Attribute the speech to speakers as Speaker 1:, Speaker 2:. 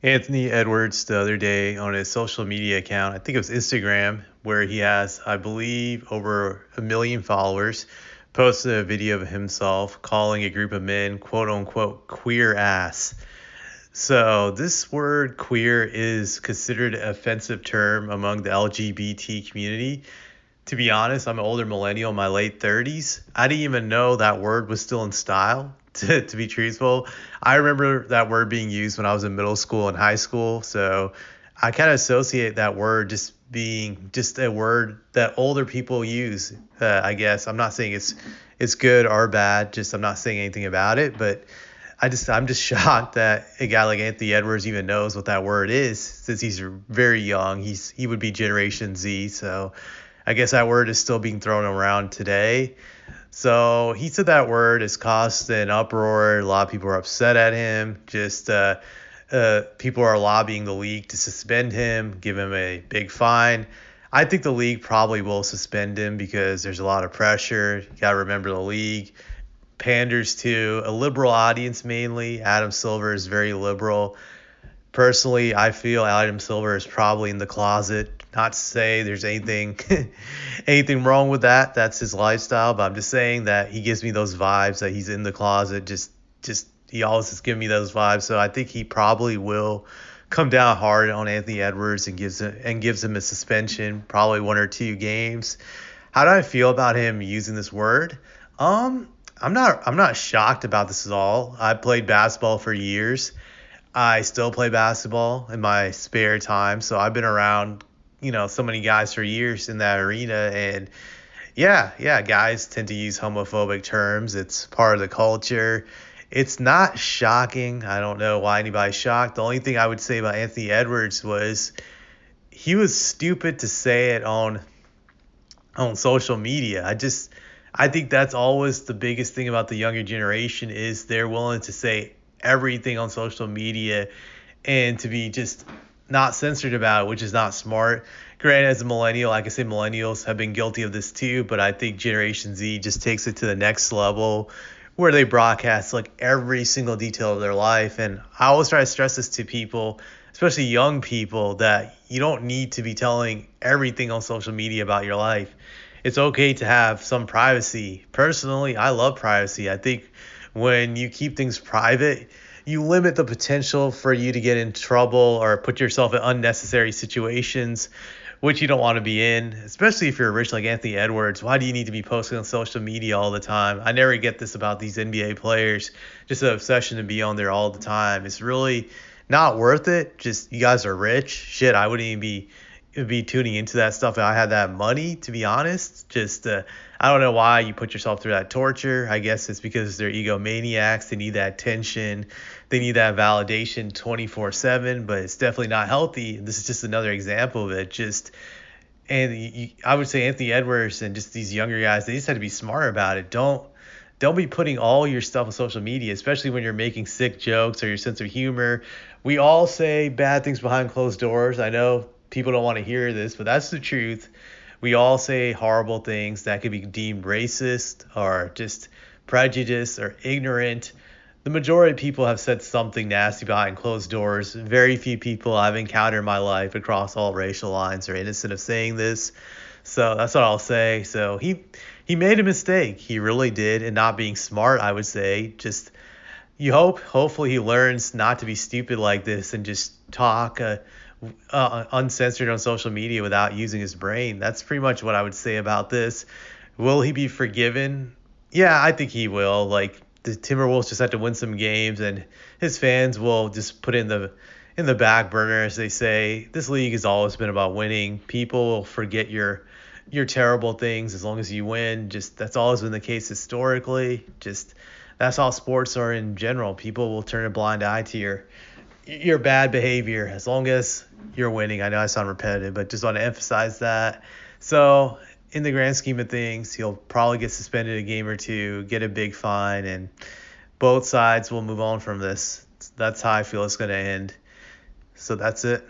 Speaker 1: Anthony Edwards the other day on his social media account, I think it was Instagram, where he has, I believe, over 1 million followers, posted a video of himself calling a group of men, quote unquote, queer ass. So this word queer is considered an offensive term among the LGBT community. To be honest, I'm an older millennial in my late 30s. I didn't even know that word was still in style, to be truthful. I remember that word being used when I was in middle school and high school. So I kind of associate that word just being just a word that older people use. I guess I'm not saying it's good or bad. Just I'm not saying anything about it. But I'm just shocked that a guy like Anthony Edwards even knows what that word is since he's very young. He would be Generation Z. So I guess that word is still being thrown around today. So he said that word has caused an uproar. A lot of people are upset at him. People are lobbying the league to suspend him, give him a big fine. I think the league probably will suspend him because there's a lot of pressure. You got to remember the league panders to a liberal audience mainly. Adam Silver is very liberal. Personally, I feel Adam Silver is probably in the closet. Not to say there's anything anything wrong with that. That's his lifestyle, but I'm just saying that he gives me those vibes that he's in the closet. Just he always is giving me those vibes. So I think he probably will come down hard on Anthony Edwards and gives him a suspension, probably 1 or 2 games. How do I feel about him using this word? I'm not shocked about this at all. I played basketball for years. I still play basketball in my spare time, so I've been around, so many guys for years in that arena, and yeah, guys tend to use homophobic terms. It's part of the culture. It's not shocking. I don't know why anybody's shocked. The only thing I would say about Anthony Edwards was he was stupid to say it on social media. I think that's always the biggest thing about the younger generation is they're willing to say everything on social media and to be just not censored about it, which is not smart. Granted, as a millennial, like I say, millennials have been guilty of this too, but I think Generation Z just takes it to the next level where they broadcast like every single detail of their life. And I always try to stress this to people, especially young people, that you don't need to be telling everything on social media about your life. It's okay to have some privacy. Personally, I love privacy. I think when you keep things private, you limit the potential for you to get in trouble or put yourself in unnecessary situations, which you don't want to be in, especially if you're rich like Anthony Edwards. Why do you need to be posting on social media all the time? I never get this about these NBA players, just an obsession to be on there all the time. It's really not worth it. Just you guys are rich. Shit, I wouldn't even be tuning into that stuff if I had that money, to be honest. I don't know why you put yourself through that torture. I guess it's because they're egomaniacs. They need that attention. They need that validation 24/7, but it's definitely not healthy. This is just another example of it. I would say Anthony Edwards and just these younger guys, they just had to be smart about it. Don't be putting all your stuff on social media, especially when you're making sick jokes or your sense of humor. We all say bad things behind closed doors. I know people don't want to hear this, but that's the truth. We all say horrible things that could be deemed racist or just prejudiced or ignorant. The majority of people have said something nasty behind closed doors. Very few people I've encountered in my life across all racial lines are innocent of saying this. So that's what I'll say. So he made a mistake. He really did, and not being smart, I would say. Just hopefully he learns not to be stupid like this and just talk uncensored on social media without using his brain. That's pretty much what I would say about this. Will he be forgiven? Yeah, I think he will. Like the Timberwolves just have to win some games, and his fans will just put in the back burner, as they say. This league has always been about winning. People will forget your terrible things as long as you win. Just that's always been the case historically. Just that's how sports are in general. People will turn a blind eye to your bad behavior as long as you're winning. I know I sound repetitive, but just want to emphasize that. So in the grand scheme of things, he'll probably get suspended a game or two, get a big fine, and both sides will move on from this. That's how I feel it's going to end. So that's it.